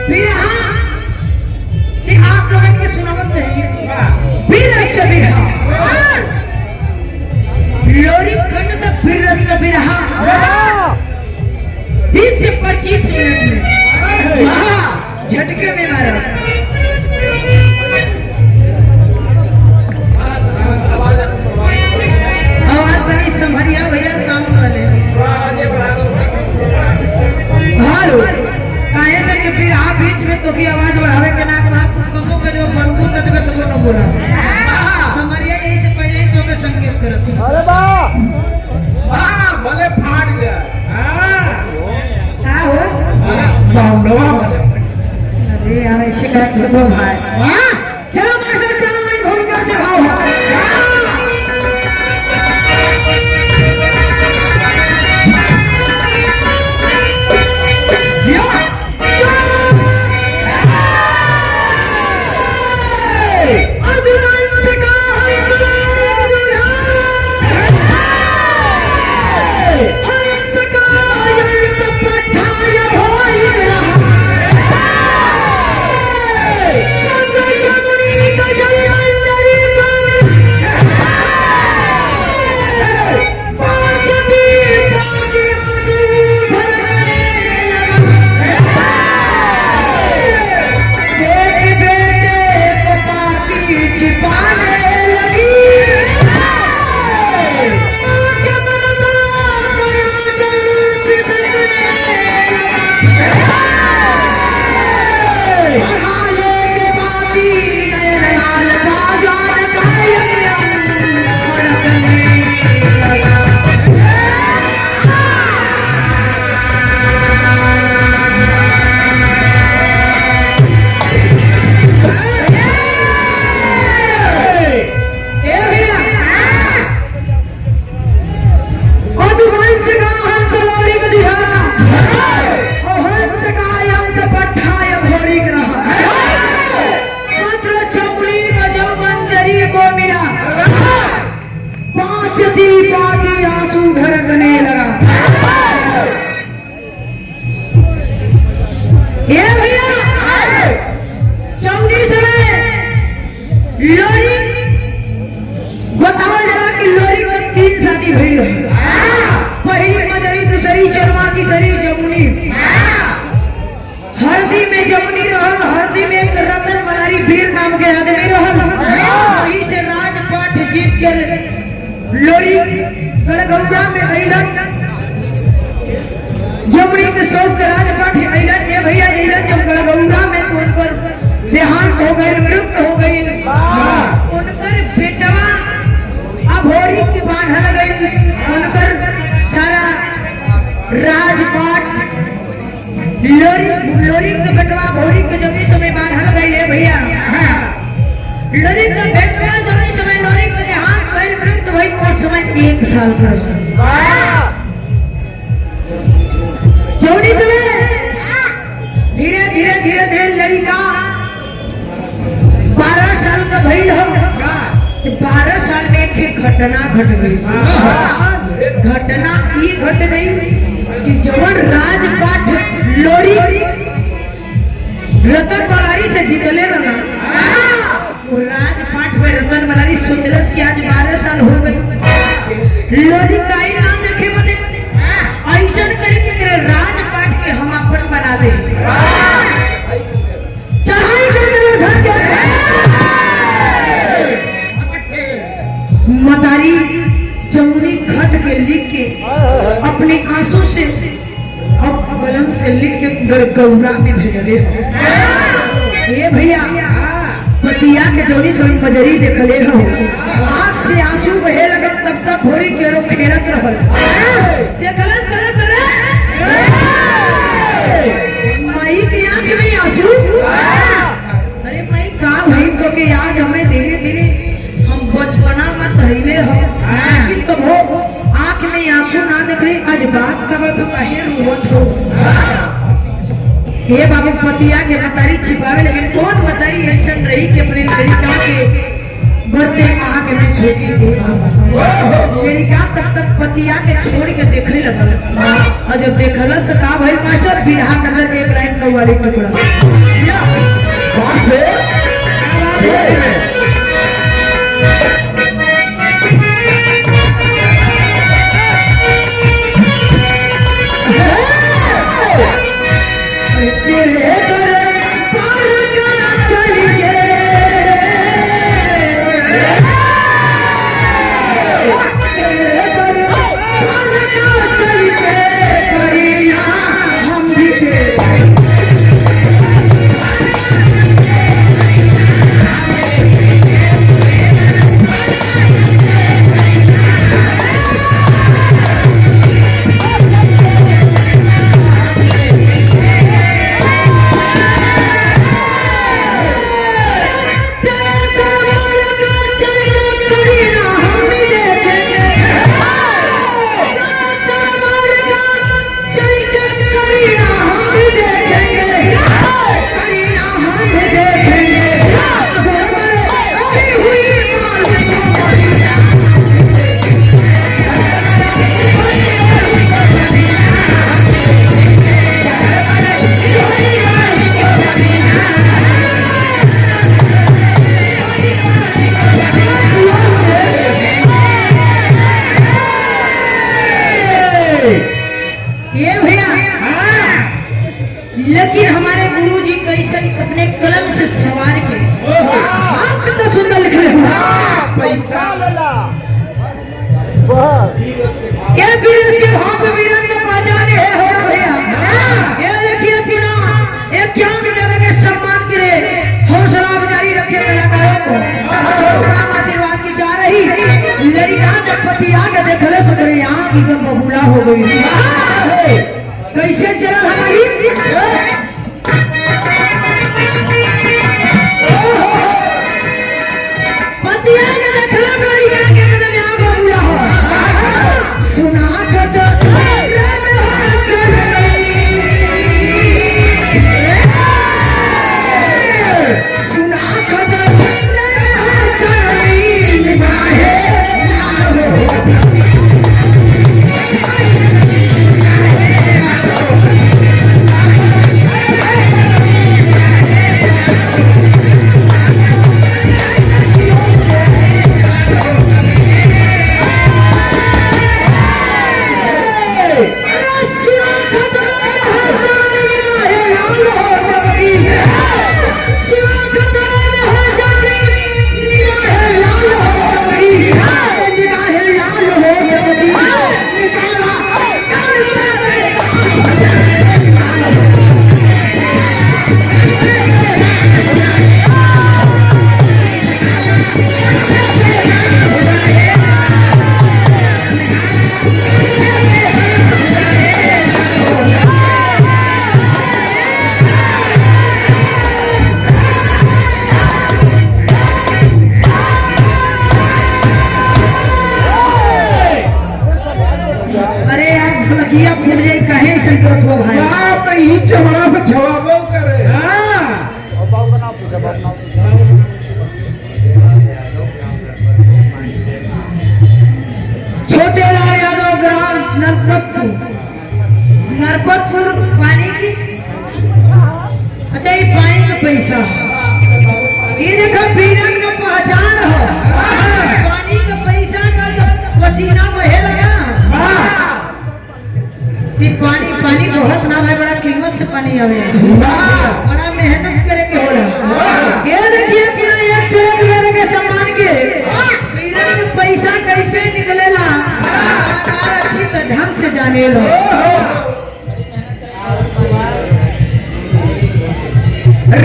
बिरहा कि आप लोगों के सुनावत है बीरस का बिरहा लोरी खंड से बीरस का बिरहा 20 से 25 मिनट में झटके में मारा आवाज बनी संभरिया भैया साउंड वाले हालो काहे से कि फिर आप बीच में तो की आवाज बढ़ावे के ना कहा तू कमो के दे बंधु के दे तो न बोला संभरिया यही से पहले ही तो के संकेत करत थी अरे वाह भले फाड़ गया का हो साउंडवा भले अरे यार ऐसे का तो भाई चलो मास्टर चलो मैं भूमिका से भाव लोरी गड़गौरा में अइलन जमुनी के शौक के राजपाट अइलन ये भैया अइलन जब गड़गौरा में तो उनकर देहांत हो गई मृत्यु हो गई उनकर बेटवा अभोरी के बांधल गई उनकर सारा राजपाट लोरी के बेटवा भोरी के जब इस समय बांधल गई है भैया लोरी के बेटवा जब इस समय लोरी के देहांत भइल मृत्यु भइल उस समय 1 साल का जौनी समय धीरे धीरे धीरे धीरे लड़का 12 साल का भइल हो 12 साल में एक घटना घट गई घटना ये घट गई कि जवन राजपाट लोरी रतन बलारी से जीतले रहा वो राजपाट में रतन बलारी सोचलस कि आज 12 साल हो गई लोरी काई ना देखे बने ऐसन करके तेरे राजपाट के हम अपन बना ले चढ़ाई कर मेरे घर के मतारी जमुनी खत के लिख के अपने आंसू से अब कलम से लिख के गड़गौरा में भेजले ये भैया पतिया के जोड़ी सोई मजरी देखले हो आंख से आंसू बहे लगल तब तक भोरी के रो खेलत रहल देखलस गलत रे माई की आंख में आंसू अरे माई का भई तो के याद हमें धीरे धीरे हम बचपना में धइले हो लेकिन कबो आंख में आंसू ना देख रही आज बात कब तो कहे रोवत हो हे बाबू पतिया के मतारी छिपावे लेकिन कौन मतारी ऐसा रही कि अपने लड़का के बढ़ते आग में झोंकी दे लड़का तब तक पतिया के छोड़ के देखे लगल और जब देखल तो का भइल मास्टर बिरहा के अंदर एक लाइन कव्वाली टुकड़ा लेकिन हमारे गुरुजी कैसे अपने कलम से सवार के आप कितना सुंदर लिख रहे हो पैसा क्या वीर के भाव पे वीरन को पहचाने है हो रहा भैया ये देखिए बिना एक क्या के सम्मान करे हौसला जारी रखे कलाकारों को आशीर्वाद की जा रही लड़का जब पति आगे देखले सो करे आंख एकदम बबूला हो गई कैसे चला हमारी पतिया ने देखला गाड़ी के एकदम यहाँ बबूला हो सुना छोटे लाल यादव ग्राम नरपतपुर पानी की अच्छा ये पानी का पैसा ये देखो बीरन का पहचान हो पानी का पैसा का जब पसीना बहे लगा पानी पानी बहुत ना भाई बड़ा कीमत से पानी आवे बड़ा मेहनत करे के होला ये देखिए बिना एक से एक मेरे के सम्मान के बीरन में पैसा कैसे निकलेला अच्छी तरह ढंग से जाने लो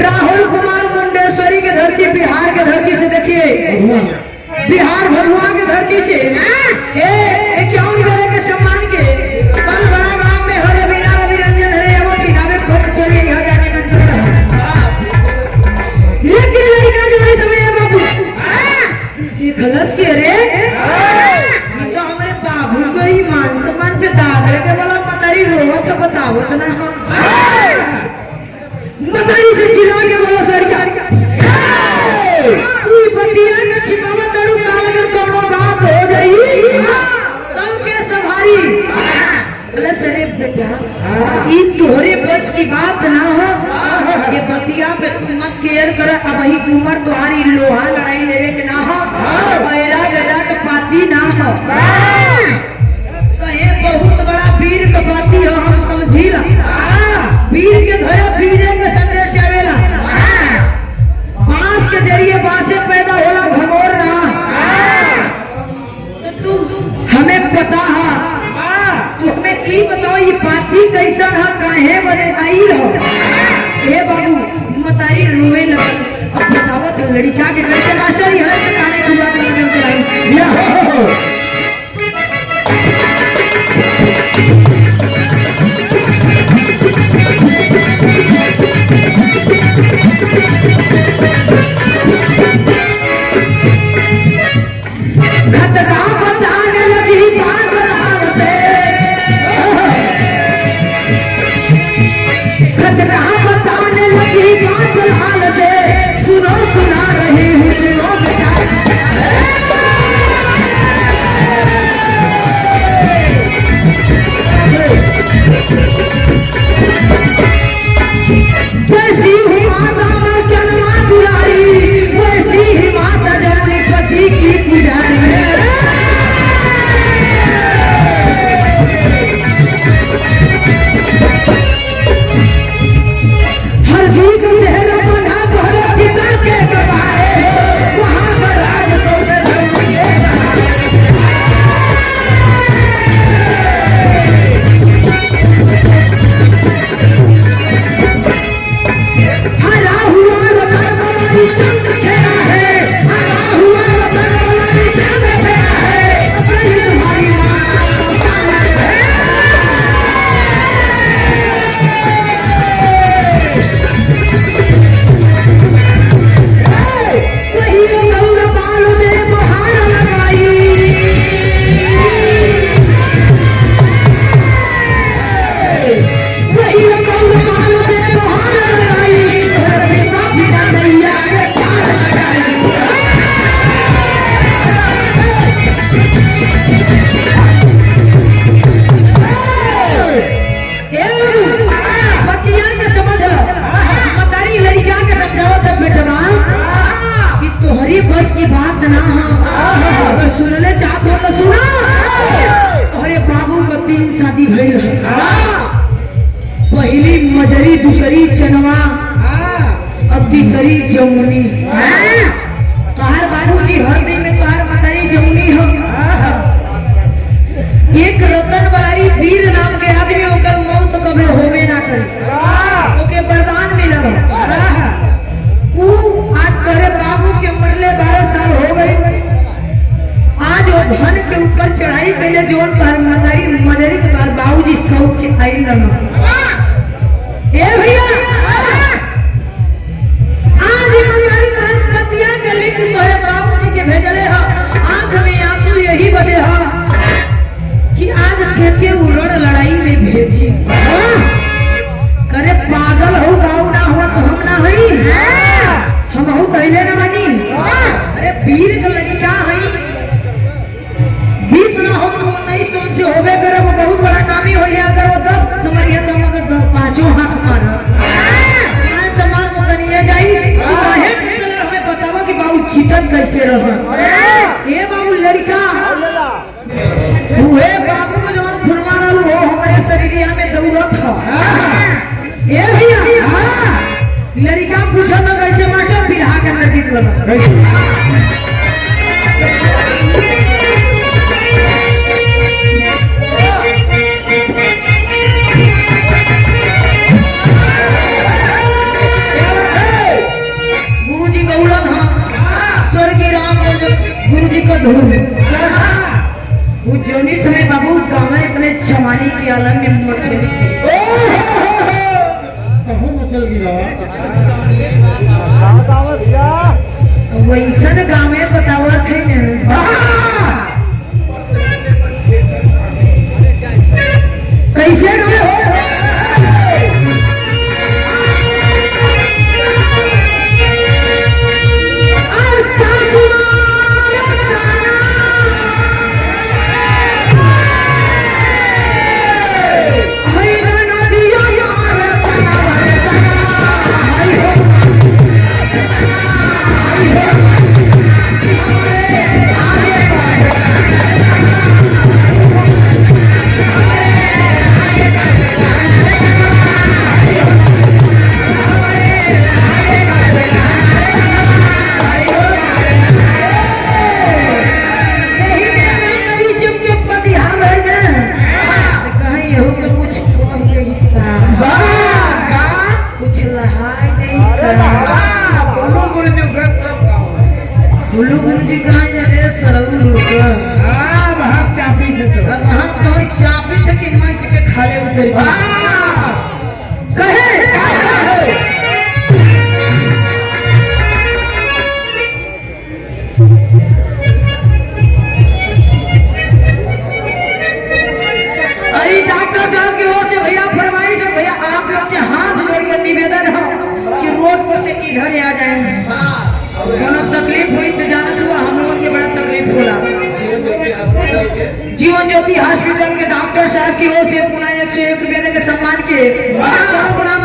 राहुल कुमार मुंडेश्वरी के धरती बिहार के धरती से देखिए बिहार भगवा के धरती से क्या मेरे के सम्मान के कल बड़ा गांव में हरे बिना रवि रंजन हरे अवधि नामे खोट चलिए यहाँ जाने मंत्र लेकिन लड़का जो नहीं समझे बाबू देखलस के रे तो हमारे बाबू को ही मान सम्मान पे दाग लगे वाला मतारी रोवत बतावत ना मतारी से चिल्ला के बोला सर क्या तू बतिया का छिपा की बात ना हो, ये बतिया पे तू मत केयर कर। अब वही उम्र तुम्हारी लोहा लड़ाई लेवे के ना हो, बैरा गैरा के पाती ना हो। कहे बहुत बड़ा वीर का पाती हो, हम समझीला। वीर के घरे वीरे के संदेश आवेला। बांस के जरिए बांसे पैदा होला, घमोर ना। तो तू हमें पता है, तू हमें ई बताओ ये पाती कैसन है, काहे बने आई हो? हे बाबू मताई रोवे लगा। अब बताओ तो लड़का के कैसे मास्टर यहाँ से खाने की बात नहीं करते हैं या हो। खतरा बताने लगी बात से, खतरा बताने लगी बात लाल से। सुनो सुना रही हूँ, सुनो बेटा। जैसी ही माता जन्मा दुलारी, वैसी ही माता जननी पति की पुजारी। हर गीत शहर बना तोहरे पिता के गवाए, वहाँ पर राज सोते हरा हुआ रतन वाली चंद छेड़ा है, हरा हुआ रतन वाली चंद छेड़ा है। कहीं तुम्हारी वही गौर बाल से बहार लगाई, वही गौर बाल से बहार लगाई। पिता पिता नैया के पार लगाई। बतिया के समझ लो, मतारी लड़किया के समझाओ तब बेटवा कि तोहरी बस की बात ना हो। अगर सुनले चाहत हो तो सुना। अरे बाबू को 3 शादी भइल है। पहली मजरी, दूसरी चनवा, अब तीसरी जमुनी। तोहार बाबूजी हर दिन में तोहार मतारी जमुनी हो। एक रतन बारी वीर नाम के आदमी होकर मौत कभी होवे ना करे, ओके वरदान मिलल। आज करे बाबू के मरले 12 साल हो गए। आज वो धन के ऊपर चढ़ाई कैले जोन पर मतारी मजरी के पर बाबूजी सौंप के आई लगा। ए भैया आज ये मतारी का कतिया के लिख तोरे बाबूजी के भेजले हो। आंख में आंसू यही बदे हो कि आज के उरण लड़ाई में भेजी। करे पागल हो, गाँव ना हुआ तो हम ना हई, हम हो कहले ना बनी। अरे वीर के लड़का हई, 20 ना हो तो 19 तो उनसे होबे करे, वो बहुत बड़ा नामी हो। अगर वो 10 तुम्हारी है तो मगर 5 हाथ मारा मान सम्मान को कनिए जाई। हमें बतावा कि बाबू चितन कैसे रहा। ये बाबू लड़का हुए, बाबू को जब खुनवा रहलू हो हमारे शरीरिया में दौड़त हो। ए भैया लड़का पूछा तो कैसे मास्टर बिरहा के अंदर गीत लगा। गुरुजी गौड़न हाँ, स्वर्गीय राम गुरुजी को धूल। वो जोनी समय बाबू गाँव अपने जवानी के आलम में मछली खेली। वैसन गाँव में बतावत है न, कैसे गाँव हो। बोलो गुरुजी उठत तब गाओ। बुल्लू गुरुजी कहाँ जाए सरऊ रुका हाँ भाग चापी थे तो। वहाँ तो चापी थे कि मंच पे खाले उतर जी कहे अरे डॉक्टर साहब की ओर से भैया फरमाइश है भैया आप लोग से हाथ जोड़ के निवेदन है कि रोड पर से इधर आ जाएंगे कोनो तकलीफ हुई तो जानत हुआ हम लोगों के बड़ा तकलीफ होला जीवन ज्योति हॉस्पिटल के डॉक्टर साहब की ओर से पुनः 101 रुपया के सम्मान के प्रणाम